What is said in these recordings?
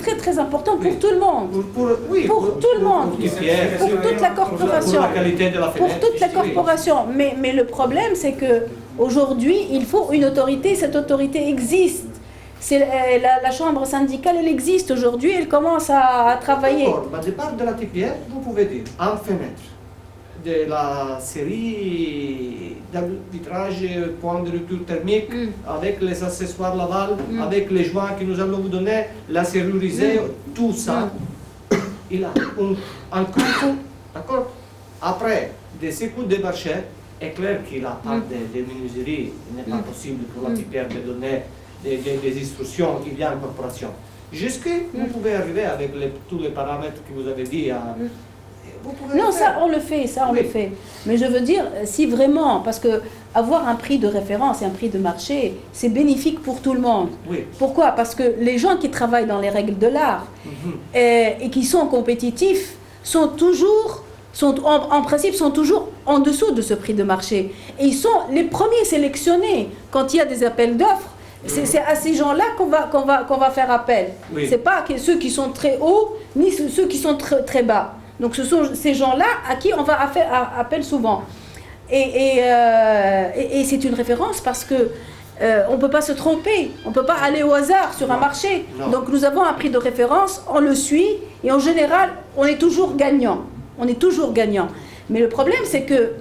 très très important pour tout le monde. Oui, pour tout le monde. Pour toute la corporation. Pour la qualité de la fenêtre. Pour toute la corporation. Mais le problème, c'est que aujourd'hui, il faut une autorité. Cette autorité existe. La chambre syndicale, elle existe aujourd'hui. Elle commence à travailler. Au départ de la TPR, vous pouvez dire en fenêtre de la série d'arbitrage point de rupture thermique avec les accessoires Laval, avec les joints que nous allons vous donner, la serrurisée, tout ça. Il a un coût, d'accord. Après, de ces coûts de marché, est clair qu'il a pas de menuiserie, il n'est pas possible pour la TPR de donner des instructions qu'il y a en corporation. Jusqu'à vous pouvez arriver avec tous les paramètres que vous avez dit à... Non, ça on le fait, le fait. Mais je veux dire, si vraiment, parce que avoir un prix de référence et un prix de marché, c'est bénéfique pour tout le monde. Oui. Pourquoi? Parce que les gens qui travaillent dans les règles de l'art et qui sont compétitifs sont toujours, en principe, sont toujours en dessous de ce prix de marché. Et ils sont les premiers sélectionnés quand il y a des appels d'offres. C'est à ces gens-là qu'on va faire appel. Oui. C'est pas ceux qui sont très hauts ni ceux qui sont très bas. Donc ce sont ces gens-là à qui on va faire appel souvent. Et c'est une référence parce que on ne peut pas se tromper, on ne peut pas aller au hasard sur un marché. Non. Donc nous avons un prix de référence, on le suit et en général on est toujours gagnant. On est toujours gagnant. Mais le problème c'est que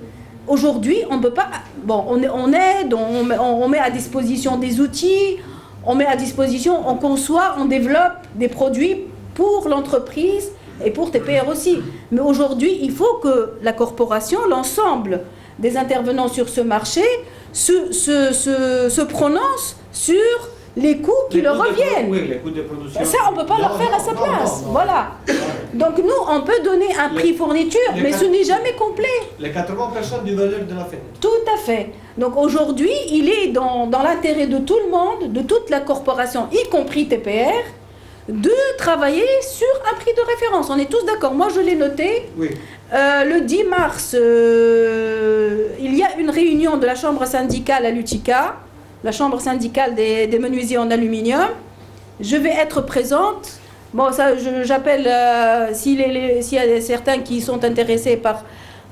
aujourd'hui on ne peut pas. Bon, on aide, on met à disposition des outils, on met à disposition, on conçoit, on développe des produits pour l'entreprise. Et pour TPR aussi. Mais aujourd'hui, il faut que la corporation, l'ensemble des intervenants sur ce marché, se prononce sur les coûts qui leur reviennent. Oui, les coûts de production. Ça, on ne peut pas leur faire à sa place. Voilà. Donc nous, on peut donner un prix fourniture, mais ce n'est jamais complet. Les 80% du valeur de la fenêtre. Tout à fait. Donc aujourd'hui, il est dans l'intérêt de tout le monde, de toute la corporation, y compris TPR, de travailler sur un prix de référence. On est tous d'accord. Moi, je l'ai noté. Oui. Le 10 mars, il y a une réunion de la chambre syndicale à l'UTICA, la chambre syndicale des menuisiers en aluminium. Je vais être présente. Bon, ça, j'appelle, s'il y a certains qui sont intéressés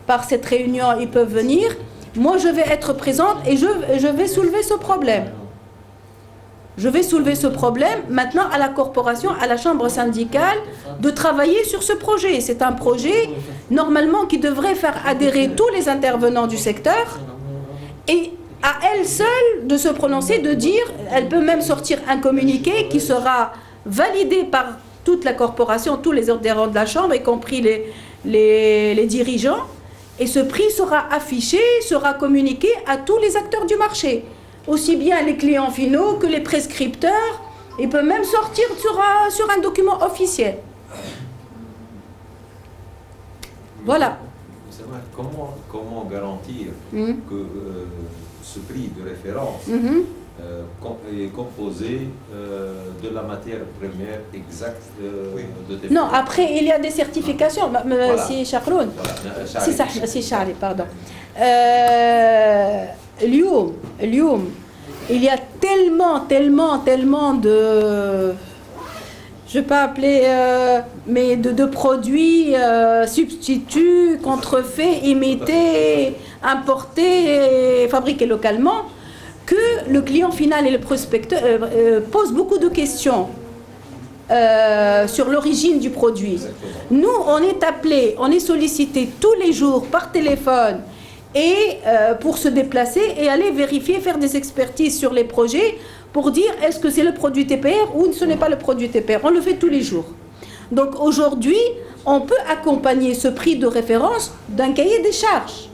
par cette réunion, ils peuvent venir. Moi, je vais être présente et je vais soulever ce problème. Je vais soulever ce problème maintenant à la corporation, à la chambre syndicale, de travailler sur ce projet. C'est un projet, normalement, qui devrait faire adhérer tous les intervenants du secteur et à elle seule de se prononcer, de dire, elle peut même sortir un communiqué qui sera validé par toute la corporation, tous les adhérents de la chambre, y compris les dirigeants, et ce prix sera affiché, sera communiqué à tous les acteurs du marché. Aussi bien les clients finaux que les prescripteurs, il peut même sortir sur un document officiel. Voilà. Comment garantir que ce prix de référence est composé de la matière première exacte de TPR? Non, après il y a des certifications. Voilà. C'est Charloun. Voilà. C'est Charlie, pardon. اليوم il y a tellement de, je ne vais pas appeler, mais de produits substituts, contrefaits, imités, importés, fabriqués localement, que le client final et le prospecteur posent beaucoup de questions sur l'origine du produit. Exactement. Nous, on est appelé, on est sollicité tous les jours par téléphone et pour se déplacer et aller vérifier, faire des expertises sur les projets pour dire est-ce que c'est le produit TPR ou ce n'est pas le produit TPR. On le fait tous les jours. Donc aujourd'hui, on peut accompagner ce prix de référence d'un cahier des charges.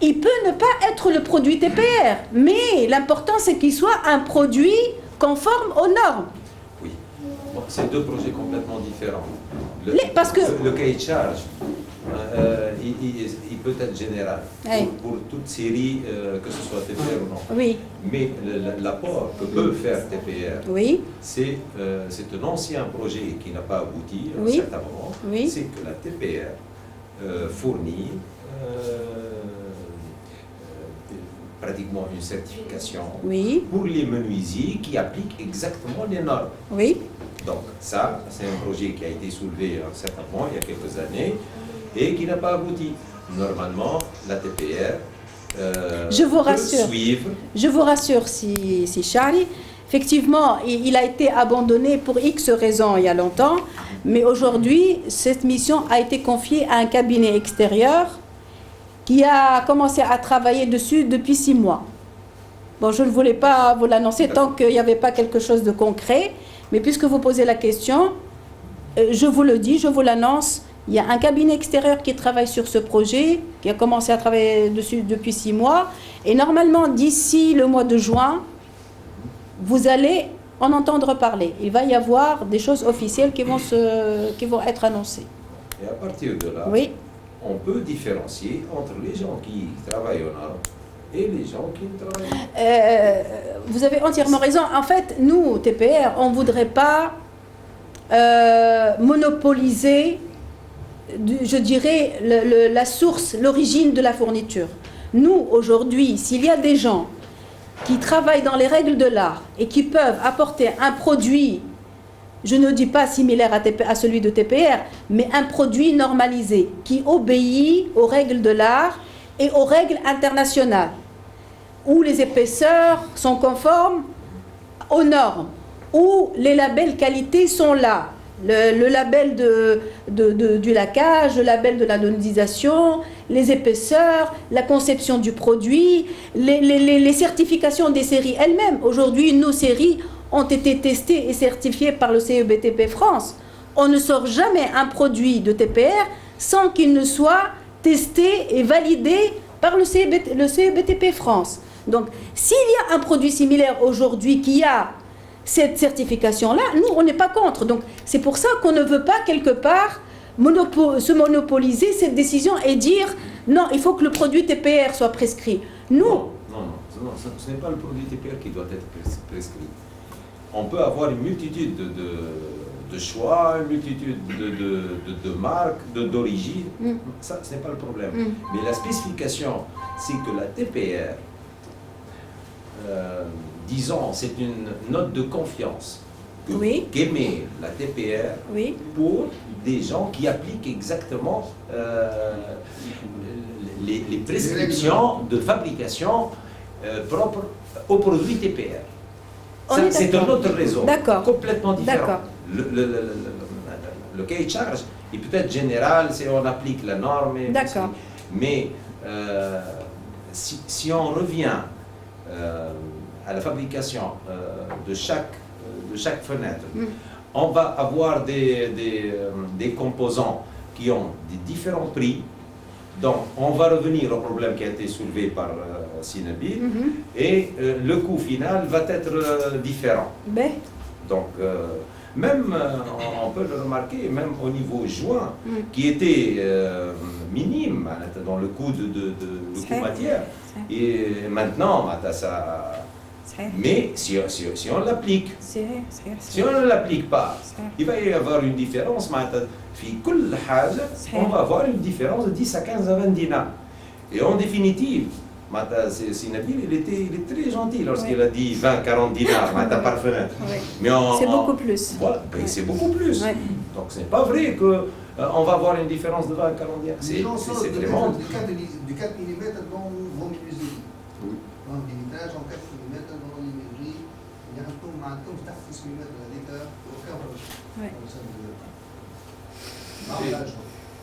Il peut ne pas être le produit TPR, mais l'important c'est qu'il soit un produit conforme aux normes. Oui. Bon, c'est deux projets complètement différents. Parce que le cahier de charge, il peut être général pour toute série, que ce soit TPR ou non. Oui. Mais l'apport que peut faire TPR, Oui. c'est un ancien projet qui n'a pas abouti à un Oui. certain moment. Oui. C'est que la TPR fournit pratiquement une certification Oui. pour les menuisiers qui appliquent exactement les normes. Oui. Donc ça, c'est un projet qui a été soulevé à un certain moment, il y a quelques années, et qui n'a pas abouti. Normalement, la TPR je vous peut rassure. suivre. Je vous rassure, si Charlie, effectivement, il a été abandonné pour X raisons il y a longtemps, mais aujourd'hui, cette mission a été confiée à un cabinet extérieur qui a commencé à travailler dessus depuis 6 mois. Bon, je ne voulais pas vous l'annoncer tant qu'il n'y avait pas quelque chose de concret, mais puisque vous posez la question, je vous le dis, je vous l'annonce, il y a un cabinet extérieur qui travaille sur ce projet, qui a commencé à travailler dessus depuis 6 mois, et normalement, d'ici le mois de juin, vous allez en entendre parler. Il va y avoir des choses officielles qui vont être annoncées. Et à partir de là, Oui. on peut différencier entre les gens qui travaillent au nord et les gens qui ne travaillent pas. Vous avez entièrement raison. En fait, nous, TPR, on ne voudrait pas monopoliser, je dirais, la source, l'origine de la fourniture. Nous, aujourd'hui, s'il y a des gens qui travaillent dans les règles de l'art et qui peuvent apporter un produit, je ne dis pas similaire à celui de TPR, mais un produit normalisé qui obéit aux règles de l'art et aux règles internationales, où les épaisseurs sont conformes aux normes, où les labels qualité sont là. Le label du laquage, le label de l'anodisation, les épaisseurs, la conception du produit, les certifications des séries elles-mêmes. Aujourd'hui, nos séries ont été testées et certifiées par le CEBTP France. On ne sort jamais un produit de TPR sans qu'il ne soit testé et validé par le CEBTP France. Donc, s'il y a un produit similaire aujourd'hui qui a cette certification-là, nous, on n'est pas contre. Donc, c'est pour ça qu'on ne veut pas, quelque part, se monopoliser cette décision et dire non, il faut que le produit TPR soit prescrit. Nous... Non, ce n'est pas le produit TPR qui doit être prescrit. On peut avoir une multitude de choix, une multitude de marques, d'origine. Ça, ce n'est pas le problème. Mais la spécification, c'est que la TPR, disons, c'est une note de confiance qu'émet la TPR pour des gens qui appliquent exactement les prescriptions de fabrication propres aux produits TPR. C'est un autre réseau, complètement différent. Le cahier de charge est peut-être général si on applique la norme, mais si on revient à la fabrication de chaque fenêtre, on va avoir des composants qui ont des différents prix. Donc, on va revenir au problème qui a été soulevé par Sinabil, et le coût final va être différent. Donc, même, on peut le remarquer, même au niveau juin, qui était minime dans le coût de coût matière, et maintenant, ça... Mais si on l'applique, si on ne l'applique pas, il va y avoir une différence. On va avoir une différence de 10 à 15 à 20 dinars. Et en définitive, Sinabil, il est très gentil lorsqu'il a dit 20-40 dinars par fenêtre. C'est beaucoup plus. Voilà, c'est beaucoup plus. Donc ce n'est pas vrai qu'on va avoir une différence de 20-40 dinars. C'est vraiment... Du 4 mm dans vos musiques. Donc, limitage en 4 mm dans l'imagerie, il y a un taux maintenant de 6 mm de l'état au cœur.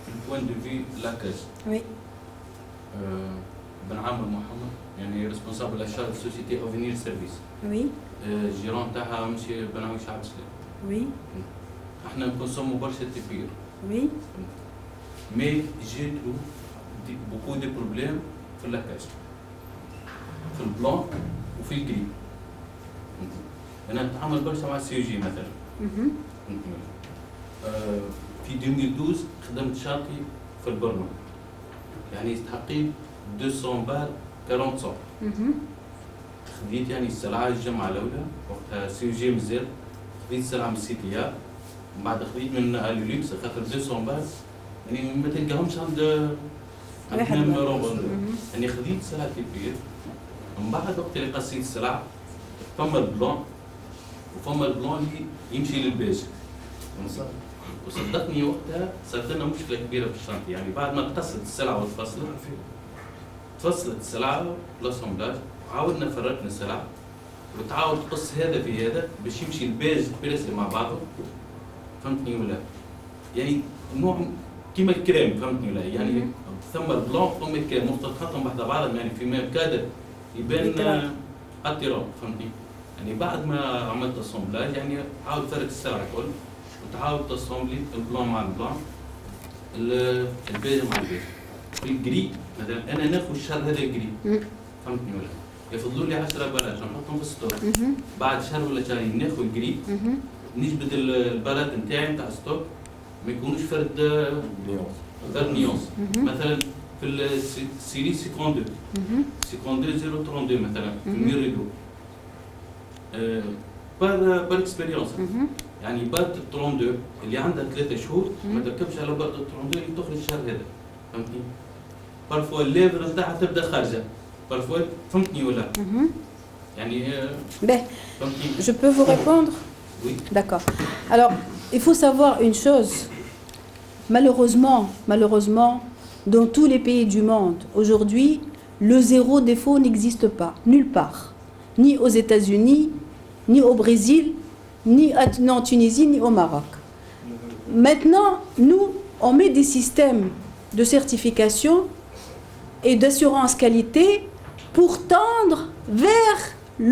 Du point de vue laquage. Ben Amr Mohamed, يعني responsable d'achat de la société Avenir Service. Gérant تاعها monsieur Ben Aouch Abdeslam. احنا نكونسومو برشا تبير. Mais j'ai trouvé beaucoup de problèmes في laquage. في البلان وفي الجريب. انا نتعامل برشا مع السي جي مثلا. في 2012 خدمت شاطي في البرنامج. يعني يستحقي 200 بال 40 سنت. خديت يعني السلعه الجمعه الاولى وقتها سي جي مازال. خديت السلعه من السيتيا ومن بعد خديت من الوليكس خاطر 200 بال يعني ما تلقاهمش عند يعني خديت سلعه كبير. من بعد وقت اللي قصيت السلعه فما البلان وفما البلون اللي يمشي للبيج. وصدقني وقتها صارت لنا مشكله كبيره في الشانتي، يعني بعد ما اتصلت السلعه تفصلت السلعه لاسومبلاج، عاودنا فرقنا السلعه وتعاود تقص هذا في هذا باش يمشي البيج بريسي مع بعضه. فهمتني ولا؟ يعني نوع كيما الكريم، فهمتني ولا؟ يعني ثم البلون ثم الكريم مختلطاتهم بعض بعضهم، يعني فيما كادر يبان اطيرون، فهمتني؟ يعني بعد ما عملت اسومبلاج يعني عاود فرق السلعه الكل وتعاود تاسومبلي البلون مع البلون، البيج مع البيج. في الجري مثلا انا ناخذ الشهر هذا الجري، فهمتني ولا؟ يفضلوا لي 10 بارات نحطهم في الستور، بعد شهر ولا شهرين ناخذ الجري نجبد البارات نتاعي نتاع الستوك ما يكونوش فرد نيونس. مثلا في السيري سيكون 032 مثلا في الميريدو بار اكسبيريونس، يعني بارت 32 اللي عندها 3 شهور ما تركبش على بارت 32 اللي تخرج الشهر هذا، فهمتني؟ بارفوا الليفر نتاعها تبدا خارجه، بارفوا فهمتني ولا؟ يعني Je peux vous répondre? Oui. D'accord. Alors, il faut savoir une chose. Malheureusement, dans tous les pays du monde, aujourd'hui, le zéro défaut n'existe pas, nulle part. Ni aux États-Unis, ni au Brésil, ni en Tunisie, ni au Maroc. Maintenant, nous, on met des systèmes de certification et d'assurance qualité pour tendre vers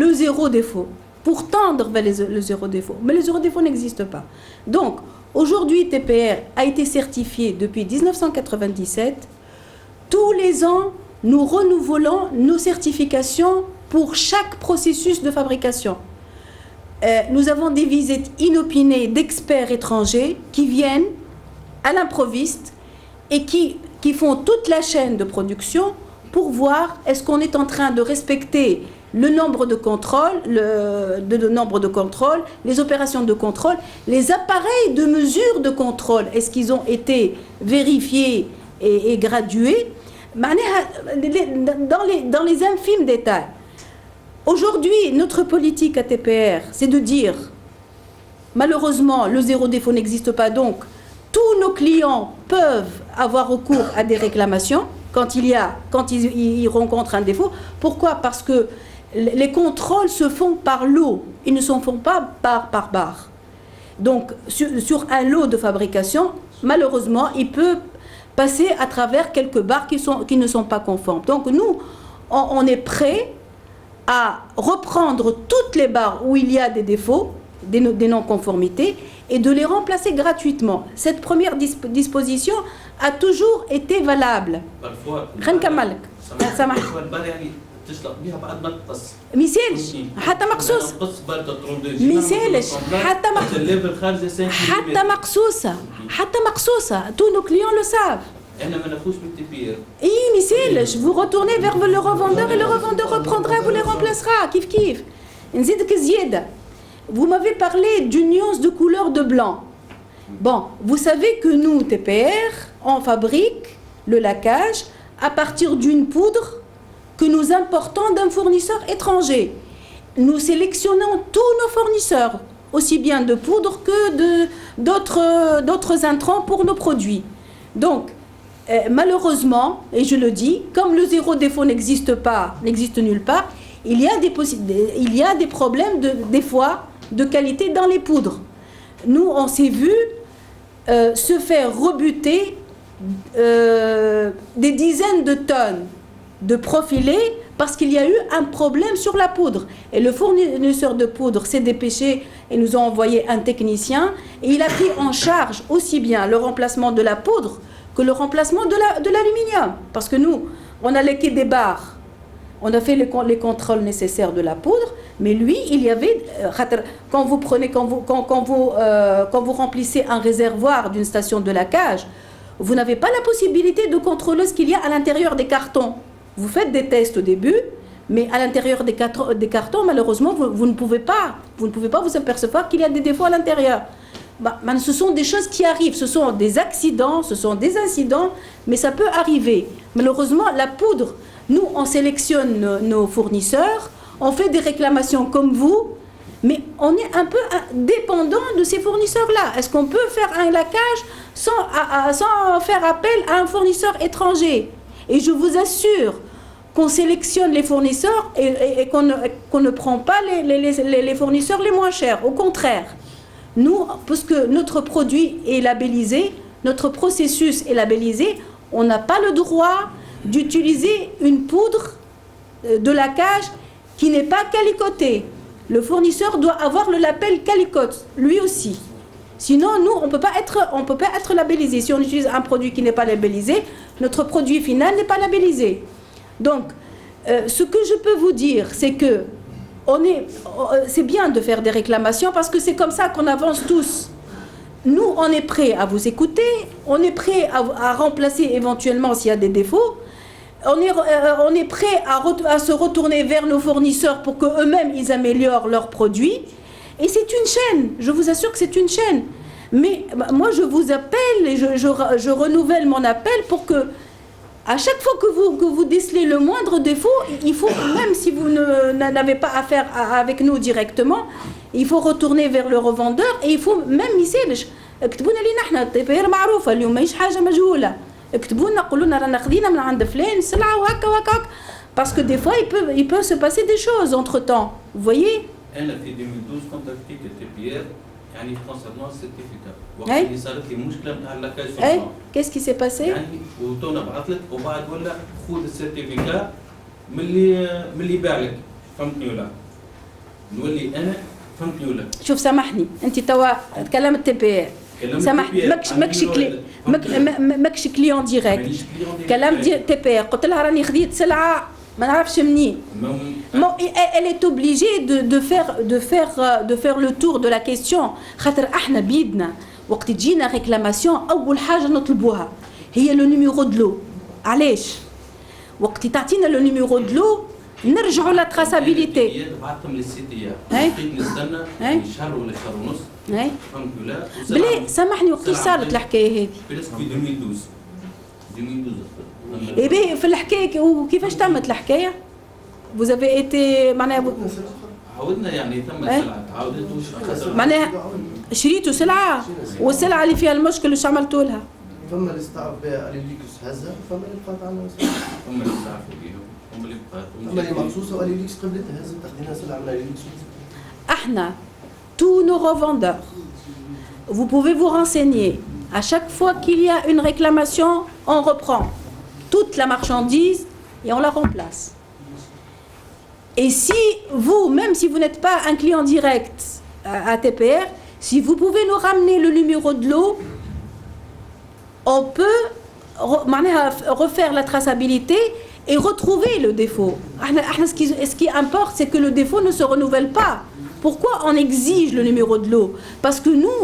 le zéro défaut. Pour tendre vers le zéro défaut. Mais le zéro défaut n'existe pas. Donc, aujourd'hui, TPR a été certifié depuis 1997. Tous les ans, nous renouvelons nos certifications pour chaque processus de fabrication. Nous avons des visites inopinées d'experts étrangers qui viennent à l'improviste et qui font toute la chaîne de production pour voir est-ce qu'on est en train de respecter le nombre de contrôles, le nombre de contrôles, les opérations de contrôle, les appareils de mesure de contrôle, est-ce qu'ils ont été vérifiés et gradués dans les infimes détails. Aujourd'hui, notre politique à TPR, c'est de dire, malheureusement, le zéro défaut n'existe pas, donc tous nos clients peuvent avoir recours à des réclamations quand ils rencontrent un défaut. Pourquoi? Parce que les contrôles se font par lot, ils ne se font pas par barre. Donc, sur un lot de fabrication, malheureusement, il peut passer à travers quelques barres qui ne sont pas conformes. Donc, nous, on est prêts à reprendre toutes les barres où il y a des défauts, des non-conformités, et de les remplacer gratuitement. Cette première disposition a toujours été valable. Parfois, ميسالش حتى مقصوص ميسالش حتى مقصوصة tous nos clients le savent. ميسالش vous retournez vers le revendeur et le revendeur reprendra, vous les remplacera كيف كيف. نزيدك زيادة. Vous m'avez parlé d'une nuance de couleur de blanc. Bon, vous savez que nous, TPR, on fabrique le laquage à partir d'une poudre que nous importons d'un fournisseur étranger. Nous sélectionnons tous nos fournisseurs, aussi bien de poudre que d'autres intrants pour nos produits. Donc, malheureusement, et je le dis, comme le zéro défaut n'existe nulle part, il y a des problèmes des fois de qualité dans les poudres. Nous, on s'est vu se faire rebuter des dizaines de tonnes de profilés parce qu'il y a eu un problème sur la poudre. Et le fournisseur de poudre s'est dépêché et nous a envoyé un technicien et il a pris en charge aussi bien le remplacement de la poudre que le remplacement de l'aluminium. Parce que nous, on a léqué des barres. On a fait les contrôles nécessaires de la poudre, mais lui, il y avait, quand vous remplissez un réservoir d'une station de laquage, vous n'avez pas la possibilité de contrôler ce qu'il y a à l'intérieur des cartons. Vous faites des tests au début, mais à l'intérieur des cartons, malheureusement, vous ne pouvez pas vous apercevoir qu'il y a des défauts à l'intérieur. Ce sont des choses qui arrivent, ce sont des accidents, ce sont des incidents, mais ça peut arriver. Malheureusement, la poudre, nous, on sélectionne nos fournisseurs, on fait des réclamations comme vous, Mais on est un peu dépendant de ces fournisseurs-là. Est-ce qu'on peut faire un laquage sans faire appel à un fournisseur étranger? Et je vous assure qu'on sélectionne les fournisseurs et qu'on ne prend pas les fournisseurs les moins chers. Au contraire, nous, parce que notre produit est labellisé, notre processus est labellisé, on n'a pas le droit d'utiliser une poudre de laquage qui n'est pas calicotée. Le fournisseur doit avoir le label Calicote, lui aussi. Sinon, nous, on peut pas être labellisé. Si on utilise un produit qui n'est pas labellisé, notre produit final n'est pas labellisé. Donc, ce que je peux vous dire, c'est que c'est bien de faire des réclamations parce que c'est comme ça qu'on avance tous. Nous, on est prêt à vous écouter, on est prêt à remplacer éventuellement s'il y a des défauts. On est prêt à se retourner vers nos fournisseurs pour qu'eux-mêmes ils améliorent leurs produits. Et c'est une chaîne, je vous assure que c'est une chaîne. Mais moi je vous appelle et je renouvelle mon appel pour que, à chaque fois que vous décelez le moindre défaut, il faut, même si vous n'avez pas affaire avec nous directement, il faut retourner vers le revendeur et il faut même يسالش اكتبوا لنا نحن التبير معروفه اليوم ماهيش حاجه مجهوله اكتبوا لنا قولوا لنا رانا خذينا من عند فلان سلعه وهكا وهكا parce que des fois il peut se passer des choses entre temps, vous voyez. انا في 2012 كونتاكتيت التبير يعني كونسيرنون السيرتيفيكات وقت اللي صارت لي مشكله نتاع لاكاج في الفرن. qu'est-ce qui s'est passé يعني وتونا بعث لك وبعد ولا خذ السيرتيفيكات من اللي باع لك، فهمتني ولا؟ نولي انا فهمتني ولا؟ شوف سامحني انت توا تكلمت تبير سامحني ماكش كليون ديريكت كلام تبير قلت لها راني خديت سلعه ما نعرفش منين. Elle est obligée de faire le tour de la question. خاطر احنا بيدنا وقت تجينا ريكلاماسيون اول حاجه نطلبوها هي لو نيميرو دلو. علاش؟ وقت تعطينا لو نيميرو دلو نرجعوا لا تراسابيليتي. بعثتهم للسيتي بقيت نستنى شهر ولا شهر ونص. فهمت ولا؟ بلي سامحني وقتاش صارت الحكايه هذه؟ في 2012. اي بي في الحكايه وكيفاش تمت الحكايه؟ vous avez été معناها عاودنا يعني تم السلعه تعاودت معناها شريتوا سلعه والسلعه اللي فيها المشكل واش عملتوا لها؟ فما اللي استعرف بها اليليكس هزه فما اللي بقات عندنا سلعه. فما اللي استعرفوا بيهم فما اللي بقات فما اللي مخصوصه واليليكس قبلتها هزه تاخذينها سلعه من اليليكس. احنا tous nos revendeurs, vous pouvez vous renseigner. À chaque fois qu'il y a une réclamation, on reprend toute la marchandise et on la remplace. Et si vous, même si vous n'êtes pas un client direct à TPR, si vous pouvez nous ramener le numéro de lot, on peut refaire la traçabilité et retrouver le défaut. Ce qui importe, c'est que le défaut ne se renouvelle pas. Pourquoi on exige le numéro de lot? Parce que nous,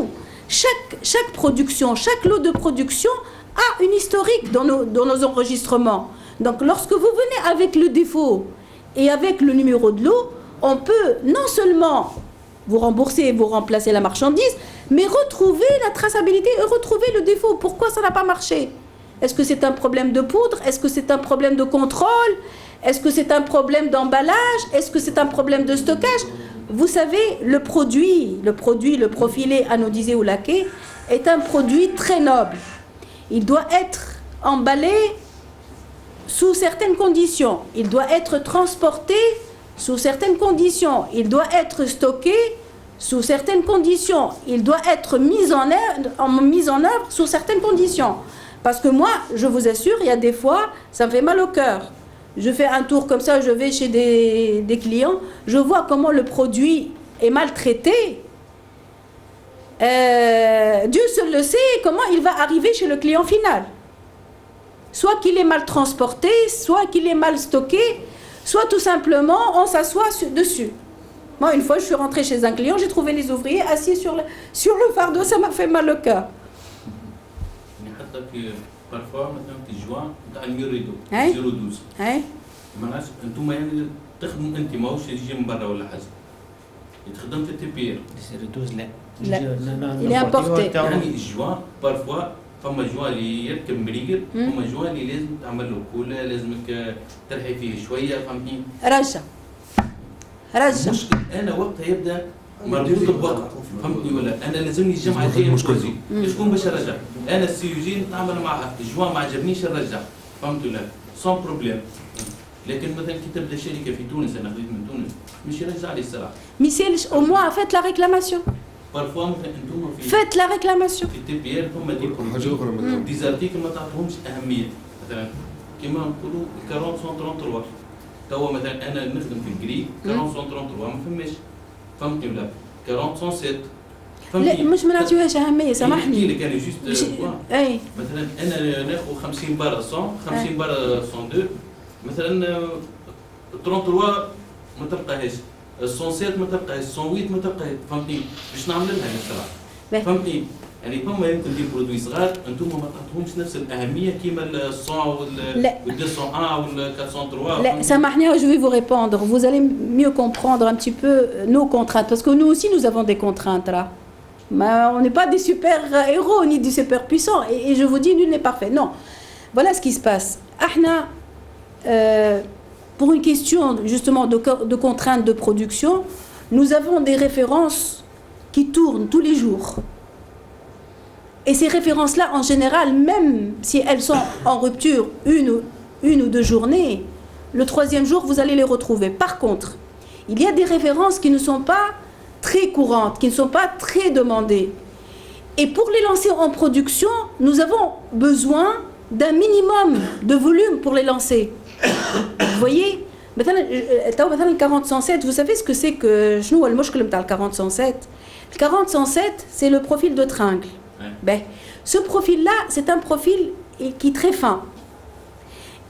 chaque production, chaque lot de production a une historique dans nos enregistrements. Donc lorsque vous venez avec le défaut et avec le numéro de lot, on peut non seulement vous rembourser et vous remplacer la marchandise, mais retrouver la traçabilité et retrouver le défaut. Pourquoi ça n'a pas marché? Est-ce que c'est un problème de poudre? Est-ce que c'est un problème de contrôle? Est-ce que c'est un problème d'emballage? Est-ce que c'est un problème de stockage? Vous savez, le profilé anodisé ou laqué est un produit très noble. Il doit être emballé sous certaines conditions. Il doit être transporté sous certaines conditions. Il doit être stocké sous certaines conditions. Il doit être mis en œuvre sous certaines conditions. Parce que moi, je vous assure, il y a des fois, ça me fait mal au cœur. Je fais un tour comme ça, je vais chez des clients, je vois comment le produit est maltraité. Dieu seul le sait comment il va arriver chez le client final. Soit qu'il est mal transporté, soit qu'il est mal stocké, soit tout simplement on s'assoit dessus. Moi, une fois, je suis rentrée chez un client, j'ai trouvé les ouvriers assis sur le fardeau, ça m'a fait mal au cœur. parfois مثلا في الجوان نتاع الميريدو 012 معناش انتم يعني تخدموا انت ماهوش يجي من برا ولا حاجه يتخدم في التبير 012 لا اللي امبورتي يعني الجوان بارفوا فما جوان اللي يركب مريقل فما جوان اللي لازم تعمل له كولا لازمك ترحي فيه شويه فهمتني رجع المشكل انا وقتها يبدا مربوط بوقت فهمتني ولا انا لازمني الجمعه الجايه نبروزي شكون باش نرجع انا السي يو جي نتعامل معها جوا ما عجبنيش نرجع فهمت ولا سون بروبليم لكن مثلا كي تبدا شركه في تونس انا خديت من تونس مش يرجع لي السلعه Michel, au moins faites la réclamation. بارفوا مثلا انتم في Faites la réclamation. في التي بي ال ثم دي حاجه اخرى مدام دي زارتيكل ما تعطيهمش اهميه مثلا كيما نقولوا 40 توا مثلا انا نخدم في الجريك 40 ما فماش فهمتني ولا 40 لا مش ما نعطيوهاش اهميه سامحني. نحكي لك انا جوست اي مثلا انا ناخذ 50 بار 100 50 بار 102 مثلا 33 ما تلقاهاش 107 ما تلقاهاش 108 ما تلقاهاش فهمتني باش نعمل لها الصراحه فهمتني يعني فما يمكن دي برودوي صغار انتم ما تعطوهمش نفس الاهميه كيما ال 100 وال 201 وال 403 لا سامحني je vais vous répondre vous allez mieux comprendre un petit peu nos contraintes parce que nous aussi nous avons des contraintes là. Mais on n'est pas des super héros ni des super puissants et je vous dis nul n'est parfait. Non. Voilà ce qui se passe. Ahna pour une question justement de contraintes de production, nous avons des références qui tournent tous les jours. Et ces références-là, en général, même si elles sont en rupture une ou deux journées, le troisième jour, vous allez les retrouver. Par contre, il y a des références qui ne sont pas très courantes, qui ne sont pas très demandées. Et pour les lancer en production, nous avons besoin d'un minimum de volume pour les lancer. Vous voyez, مثلا 40-107, vous savez ce que c'est que شنو هو المشكل نتاع 40-107 Le 40-107, c'est le profil de tringle. Ben, ce profil-là, c'est un profil qui est très fin.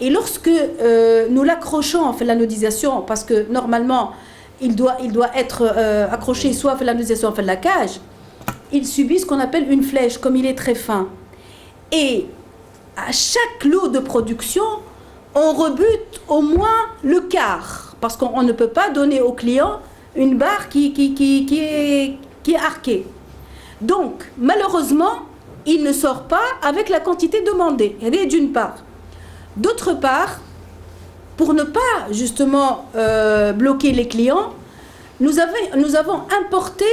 Et lorsque nous l'accrochons, on fait l'anodisation, parce que normalement, il doit être accroché soit fait l'anodisation, soit fait la cage, il subit ce qu'on appelle une flèche, comme il est très fin. Et à chaque lot de production, on rebute au moins le quart, parce qu'on ne peut pas donner au client une barre qui est arquée. Donc, malheureusement, il ne sort pas avec la quantité demandée, d'une part. D'autre part, pour ne pas justement bloquer les clients, nous avons importé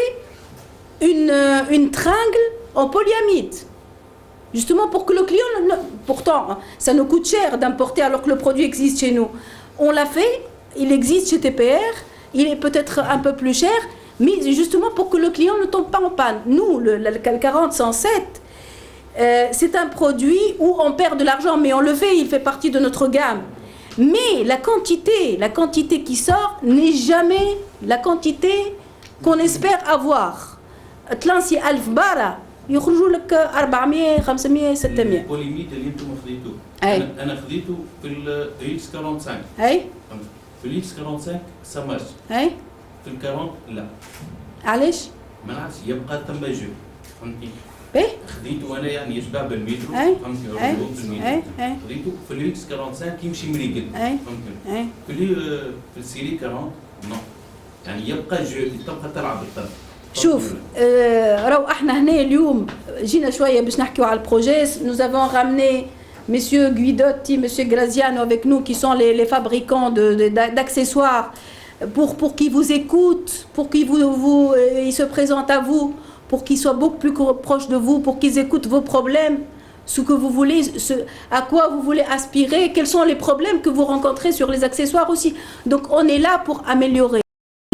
une tringle en polyamide. Justement pour que le client, pourtant ça nous coûte cher d'importer alors que le produit existe chez nous. On l'a fait, il existe chez TPR, il est peut-être un peu plus cher, mais justement pour que le client ne tombe pas en panne. Nous, le 40-107, c'est un produit où on perd de l'argent, mais on le fait, il fait partie de notre gamme. Mais la quantité qui sort n'est jamais la quantité qu'on espère avoir. تلانسي 1000 بارة يخرجوا لك 400 500 600. البوليميد اللي انتم خديتوه انا خديته في الاكس 45 اي في الاكس 45 سماش اي في ال 40 لا علاش؟ ما نعرفش يبقى تم جو فهمتني باهي خديته انا يعني يشبع بالمترو فهمتني اي بالمترو خديته في الاكس 45 يمشي مريقل فهمتني في السيري 40 نو يعني يبقى جو تبقى تلعب الطرف. شوف راهو احنا هنا اليوم جينا شويه باش نحكيو على البروجي. Nous avons ramené monsieur Guidotti, monsieur Graziano avec nous qui sont les fabricants d'accessoires pour qu'ils vous écoutent, pour qu'ils ils se présentent à vous, pour qu'ils soient beaucoup plus proches de vous, pour qu'ils écoutent vos problèmes, ce que vous voulez, à quoi vous voulez aspirer, quels sont les problèmes que vous rencontrez sur les accessoires aussi. Donc on est là pour améliorer.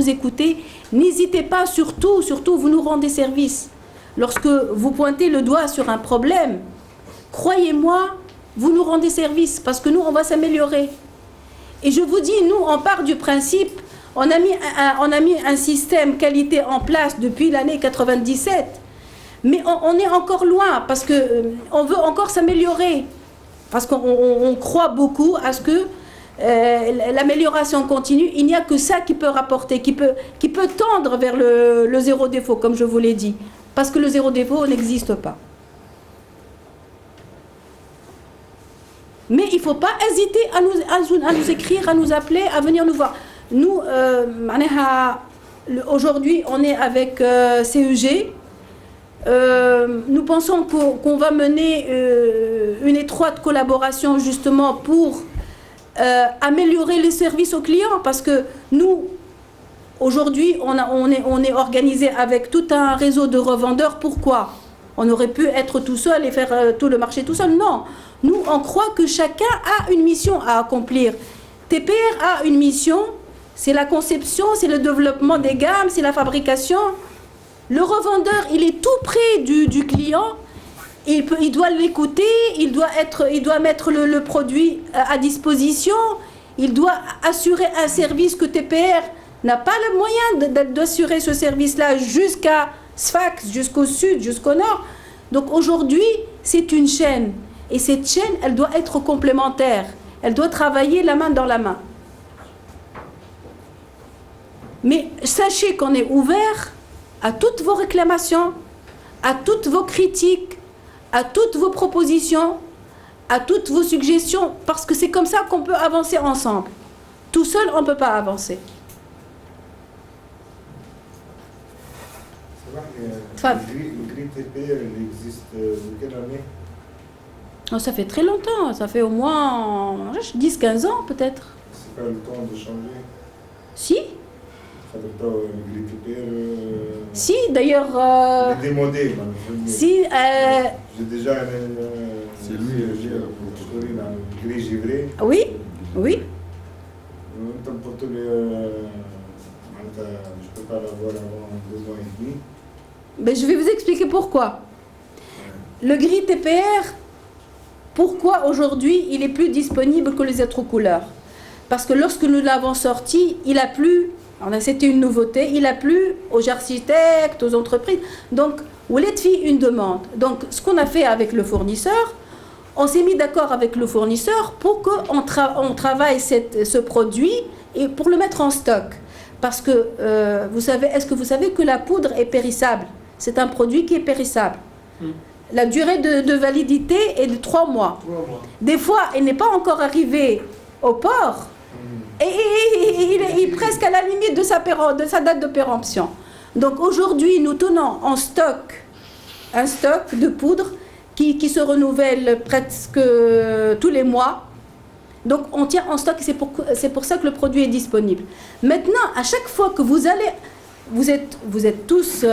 Vous écoutez, n'hésitez pas, surtout vous nous rendez service. Lorsque vous pointez le doigt sur un problème, croyez-moi, vous nous rendez service parce que nous on va s'améliorer. Et je vous dis, nous on part du principe, on a mis un système qualité en place depuis l'année 97, mais on est encore loin parce que on veut encore s'améliorer, parce qu'on croit beaucoup à ce que l'amélioration continue. Il n'y a que ça qui peut rapporter, qui peut tendre vers le zéro défaut, comme je vous l'ai dit, parce que le zéro défaut n'existe pas. Mais il ne faut pas hésiter à nous écrire, à nous appeler, à venir nous voir. Nous, aujourd'hui, on est avec CEG. Nous pensons qu'on va mener une étroite collaboration justement pour améliorer les services aux clients, parce que nous, Aujourd'hui, on est organisé avec tout un réseau de revendeurs. Pourquoi? On aurait pu être tout seul et faire tout le marché tout seul. Non. Nous, on croit que chacun a une mission à accomplir. TPR a une mission, c'est la conception, c'est le développement des gammes, c'est la fabrication. Le revendeur, il est tout près du client. Il doit l'écouter, il doit mettre le produit à disposition. Il doit assurer un service que TPR n'a pas le moyen d'assurer ce service-là jusqu'à Sfax, jusqu'au sud, jusqu'au nord. Donc aujourd'hui, c'est une chaîne. Et cette chaîne, elle doit être complémentaire. Elle doit travailler la main dans la main. Mais sachez qu'on est ouvert à toutes vos réclamations, à toutes vos critiques, à toutes vos propositions, à toutes vos suggestions, parce que c'est comme ça qu'on peut avancer ensemble. Tout seul, on ne peut pas avancer. Le gris TPR, il existe de quelle année? Oh, ça fait très longtemps, ça fait au moins 10-15 ans peut-être. C'est pas le temps de changer? Si. Le gris TPR... Si, d'ailleurs... Il est démodé, si, j'ai déjà c'est lui, le gris givré. Oui, oui. Pour tous les... je ne peux pas l'avoir avant 2 mois et demi. Mais je vais vous expliquer pourquoi. Le gris TPR, pourquoi aujourd'hui il est plus disponible que les autres couleurs? Parce que lorsque nous l'avons sorti, il a plu, c'était une nouveauté, il a plu aux architectes, aux entreprises. Donc, on a fait une demande. Donc, ce qu'on a fait avec le fournisseur, on s'est mis d'accord avec le fournisseur pour qu'on travaille ce produit et pour le mettre en stock. Parce que, est-ce que vous savez que la poudre est périssable? C'est un produit qui est périssable. La durée de validité est de 3 mois. 3 mois. Des fois, il n'est pas encore arrivé au port et il est presque à la limite de sa date de péremption. Donc aujourd'hui, nous tenons en stock un stock de poudre qui se renouvelle presque tous les mois. Donc on tient en stock et c'est pour ça que le produit est disponible. Maintenant, à chaque fois que vous allez... Vous êtes tous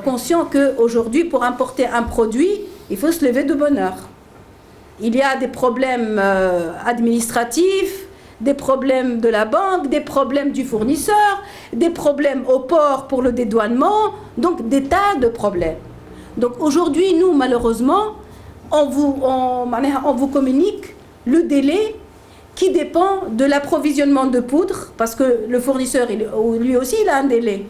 conscients qu'aujourd'hui, pour importer un produit, il faut se lever de bonne heure. Il y a des problèmes administratifs, des problèmes de la banque, des problèmes du fournisseur, des problèmes au port pour le dédouanement, donc des tas de problèmes. Donc aujourd'hui, nous, malheureusement, on vous communique le délai qui dépend de l'approvisionnement de poudre, parce que le fournisseur, lui aussi, il a un délai.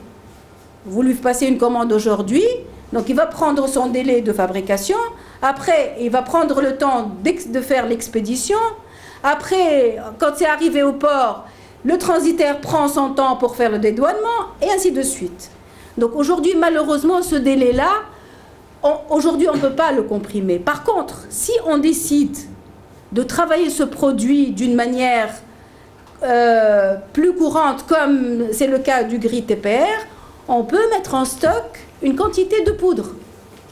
Vous lui passez une commande aujourd'hui, donc il va prendre son délai de fabrication. Après, il va prendre le temps de faire l'expédition. Après, quand c'est arrivé au port, le transitaire prend son temps pour faire le dédouanement, et ainsi de suite. Donc aujourd'hui, malheureusement, ce délai-là, aujourd'hui, on ne peut pas le comprimer. Par contre, si on décide de travailler ce produit d'une manière plus courante, comme c'est le cas du gris TPR, on peut mettre en stock une quantité de poudre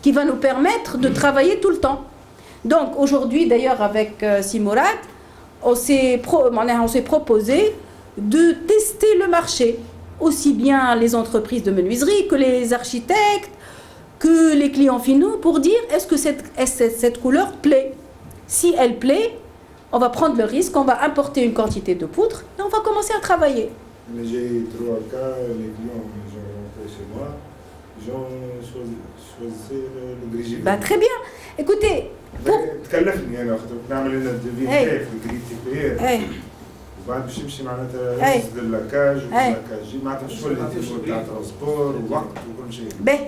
qui va nous permettre de travailler tout le temps. Donc aujourd'hui, d'ailleurs, avec Simorad, on s'est proposé de tester le marché, aussi bien les entreprises de menuiserie que les architectes, que les clients finaux, pour dire est-ce que cette couleur plaît. Si elle plaît, on va prendre le risque, on va importer une quantité de poudre et on va commencer à travailler. Mais j'ai 3 cas, les clients, ils ont rentré chez moi, ils ont choisi le gris givré. Bah, très bien. Écoutez, تكلفني انا خاطر نعمل لنا الديفي تاعي في الجري تي بي ار وبعد باش نمشي معناتها نزيد اللاكاج واللاكاج معناتها شغل تاع ترونسبور ووقت وكل شيء. Mais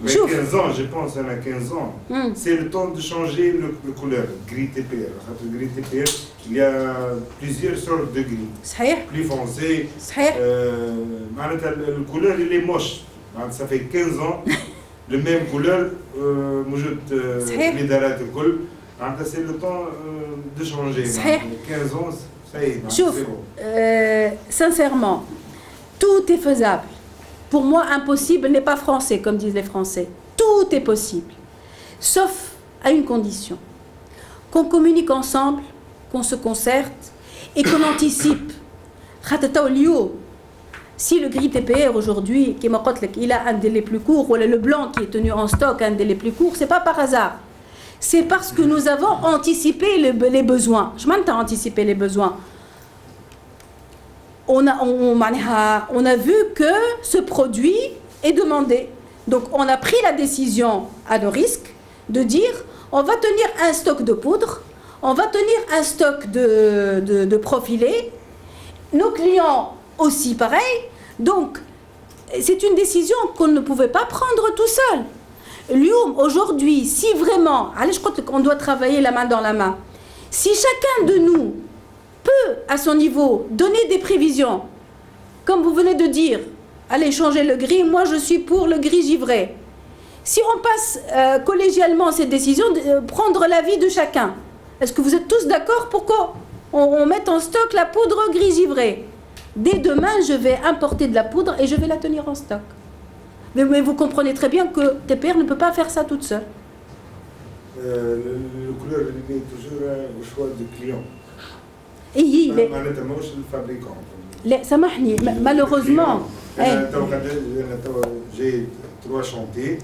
15 ans, je pense, à 15 ans, c'est le temps de changer le couleur, gris TPR. Le gris TPR, il y a plusieurs sortes de gris. صحيح. Plus foncé. صحيح. Le couleur, il est moche. Ça fait 15 ans, le même couleur, موجود الإدارات الكل. C'est le temps de changer. 15 ans, ça y est. شوف, sincèrement, tout est faisable. Pour moi, impossible n'est pas français, comme disent les Français. Tout est possible, sauf à une condition. Qu'on communique ensemble, qu'on se concerte et qu'on anticipe. Si le gris TPR aujourd'hui, il a un délai plus court, ou le blanc qui est tenu en stock a un délai plus court, c'est pas par hasard. C'est parce que nous avons anticipé les besoins. Je m'entends anticiper les besoins. On a vu que ce produit est demandé. Donc on a pris la décision à nos risques de dire on va tenir un stock de poudre, on va tenir un stock de profilés, nos clients aussi pareil. Donc c'est une décision qu'on ne pouvait pas prendre tout seul. L'UM aujourd'hui, si vraiment, allez, je crois qu'on doit travailler la main dans la main, si chacun de nous peut à son niveau donner des prévisions, comme vous venez de dire, allez changer le gris, moi je suis pour le gris givré. Si on passe collégialement cette décision, prendre l'avis de chacun, est-ce que vous êtes tous d'accord pour qu'on mette en stock la poudre gris givré? Dès demain, je vais importer de la poudre et je vais la tenir en stock. Mais vous comprenez très bien que TPR ne peut pas faire ça toute seule. Le couleur est lié toujours au choix du client. Et malheureusement, j'ai 3 chantiers.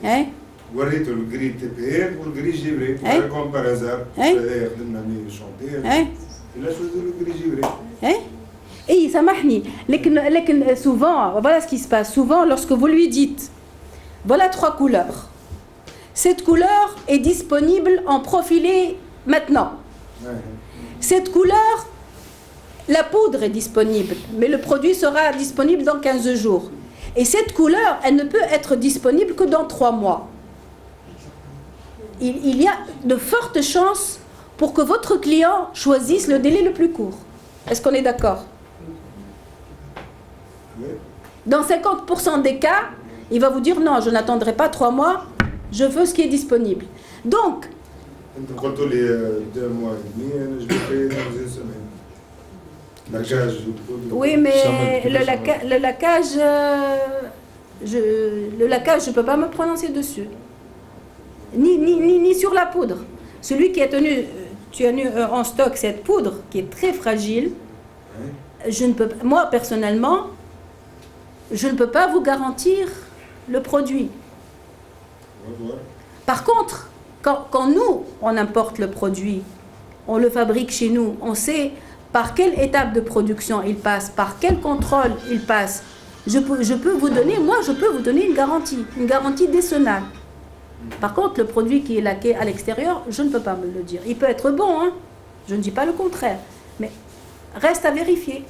وريته الجري تي بي ار والجري جيبري كوم بار هازار خدمنا مي شونتي لا شوزو الجري جيبري. Et سامحني لكن souvent voilà ce qui se passe souvent lorsque vous lui dites voilà 3 couleurs, cette couleur est disponible en profilé maintenant, cette couleur la poudre est disponible mais le produit sera disponible dans 15 jours et cette couleur elle ne peut être disponible que dans 3 mois. Il y a de fortes chances pour que votre client choisisse le délai le plus court. Est-ce qu'on est d'accord? Dans 50% des cas, il va vous dire non, je n'attendrai pas 3 mois, je veux ce qui est disponible. Donc, les 2 mois et demi, je vais payer dans une semaine. Laquage. Oui, mais le laquage, je ne peux pas me prononcer dessus. Ni sur la poudre. Celui qui a tenu en stock cette poudre qui est très fragile, je ne peux, moi personnellement, je ne peux pas vous garantir le produit. Par contre, quand nous, on importe le produit, on le fabrique chez nous, on sait par quelle étape de production il passe, par quel contrôle il passe. Je peux vous donner une garantie décennale. Par contre, le produit qui est laqué à l'extérieur, je ne peux pas me le dire. Il peut être bon, hein? Je ne dis pas le contraire, mais reste à vérifier.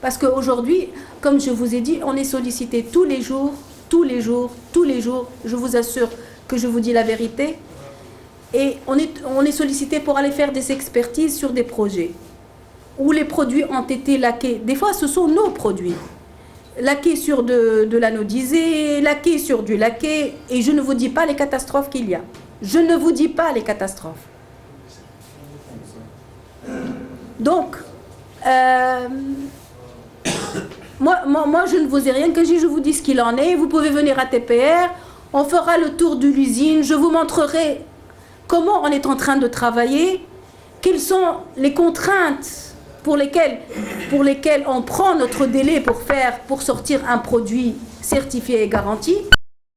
Parce qu'aujourd'hui, comme je vous ai dit, on est sollicité tous les jours. Je vous assure que je vous dis la vérité. Et on est sollicité pour aller faire des expertises sur des projets où les produits ont été laqués. Des fois, ce sont nos produits. Laqué sur de l'anodisé, laqué sur du laqué, et je ne vous dis pas les catastrophes qu'il y a. Je ne vous dis pas les catastrophes. Donc, moi je ne vous ai rien que je vous dis ce qu'il en est. Vous pouvez venir à TPR, on fera le tour de l'usine, je vous montrerai comment on est en train de travailler, quelles sont les contraintes pour lesquels on prend notre délai pour sortir un produit certifié et garanti.